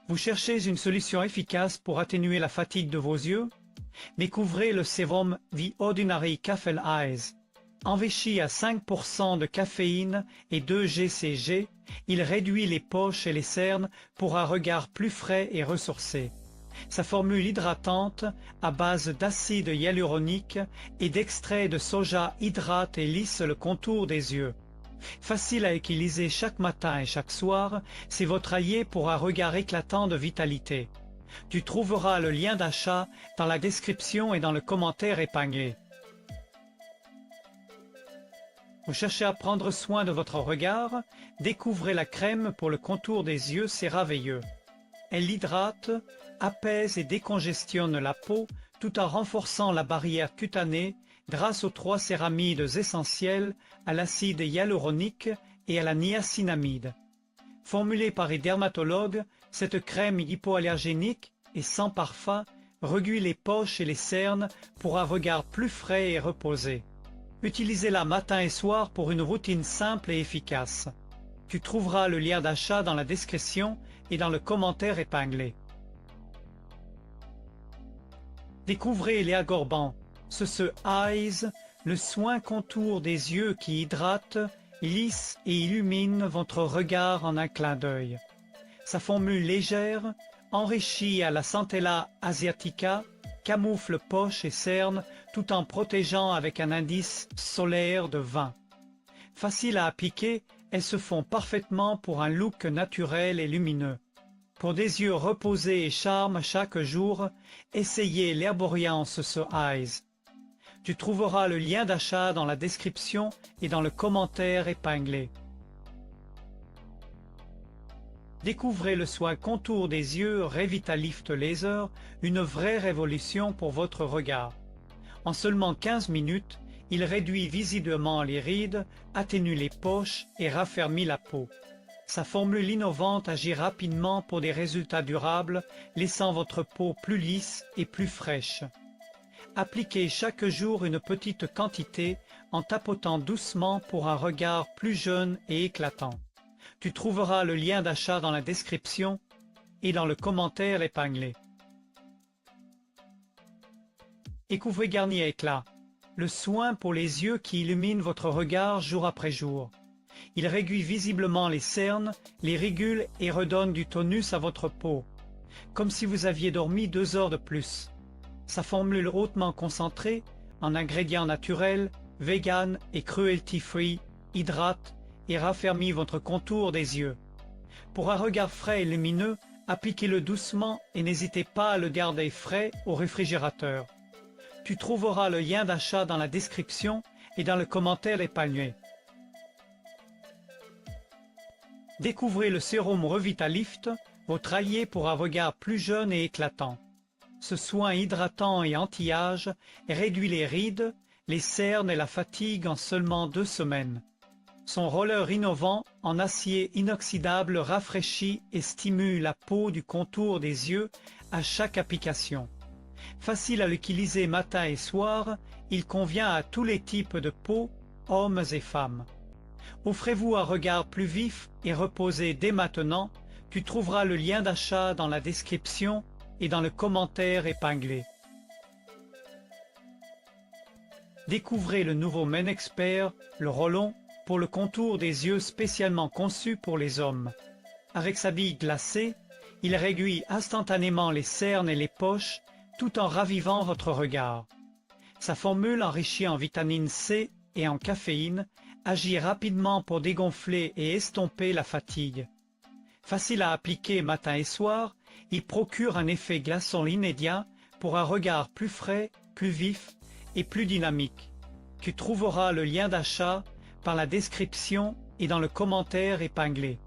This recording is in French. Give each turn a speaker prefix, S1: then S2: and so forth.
S1: Vous cherchez une solution efficace pour atténuer la fatigue de vos yeux? Découvrez le sérum The Ordinary Caffeine Eyes. Enrichi à 5% de caféine et 2 GCG, il réduit les poches et les cernes pour un regard plus frais et ressourcé. Sa formule hydratante, à base d'acide hyaluronique et d'extrait de soja, hydrate et lisse le contour des yeux. Facile à utiliser chaque matin et chaque soir, c'est votre allié pour un regard éclatant de vitalité. Tu trouveras le lien d'achat dans la description et dans le commentaire épinglé. Vous cherchez à prendre soin de votre regard? Découvrez la crème pour le contour des yeux CeraVeilleux. Elle hydrate, apaise et décongestionne la peau tout en renforçant la barrière cutanée grâce aux 3 céramides essentielles, à l'acide hyaluronique et à la niacinamide. Formulée par les dermatologues, cette crème hypoallergénique et sans parfum réduit les poches et les cernes pour un regard plus frais et reposé. Utilisez-la matin et soir pour une routine simple et efficace. Tu trouveras le lien d'achat dans la description et dans le commentaire épinglé. Découvrez Léa Gorban, ce Eyes, le soin contour des yeux qui hydrate, lisse et illumine votre regard en un clin d'œil. Sa formule légère, enrichie à la Centella asiatica, camoufle poches et cernes tout en protégeant avec un indice solaire de 20. Facile à appliquer, elles se font parfaitement pour un look naturel et lumineux. Pour des yeux reposés et charme chaque jour, essayez l'Herboriance ce Eyes. Tu trouveras le lien d'achat dans la description et dans le commentaire épinglé. Découvrez le soin contour des yeux Revitalift Laser, une vraie révolution pour votre regard. En seulement 15 minutes, il réduit visiblement les rides, atténue les poches et raffermit la peau. Sa formule innovante agit rapidement pour des résultats durables, laissant votre peau plus lisse et plus fraîche. Appliquez chaque jour une petite quantité en tapotant doucement pour un regard plus jeune et éclatant. Tu trouveras le lien d'achat dans la description et dans le commentaire épinglé. Découvrez Garnier Éclat, le soin pour les yeux qui illumine votre regard jour après jour. Il réduit visiblement les cernes, les ridules et redonne du tonus à votre peau, comme si vous aviez dormi 2 heures de plus. Sa formule hautement concentrée, en ingrédients naturels, vegan et cruelty-free, hydrate et raffermit votre contour des yeux. Pour un regard frais et lumineux, appliquez-le doucement et n'hésitez pas à le garder frais au réfrigérateur. Tu trouveras le lien d'achat dans la description et dans le commentaire épinglé. Découvrez le sérum Revitalift, votre allié pour un regard plus jeune et éclatant. Ce soin hydratant et anti-âge réduit les rides, les cernes et la fatigue en seulement 2 semaines. Son roller innovant en acier inoxydable rafraîchit et stimule la peau du contour des yeux à chaque application. Facile à l'utiliser matin et soir, il convient à tous les types de peau, hommes et femmes. Offrez-vous un regard plus vif et reposé dès maintenant. Tu trouveras le lien d'achat dans la description et dans le commentaire épinglé. Découvrez le nouveau Men Expert, le Roll-On, pour le contour des yeux spécialement conçu pour les hommes. Avec sa bille glacée, il réduit instantanément les cernes et les poches tout en ravivant votre regard. Sa formule enrichie en vitamine C et en caféine agit rapidement pour dégonfler et estomper la fatigue. Facile à appliquer matin et soir, il procure un effet glaçon immédiat pour un regard plus frais, plus vif et plus dynamique. Tu trouveras le lien d'achat par la description et dans le commentaire épinglé.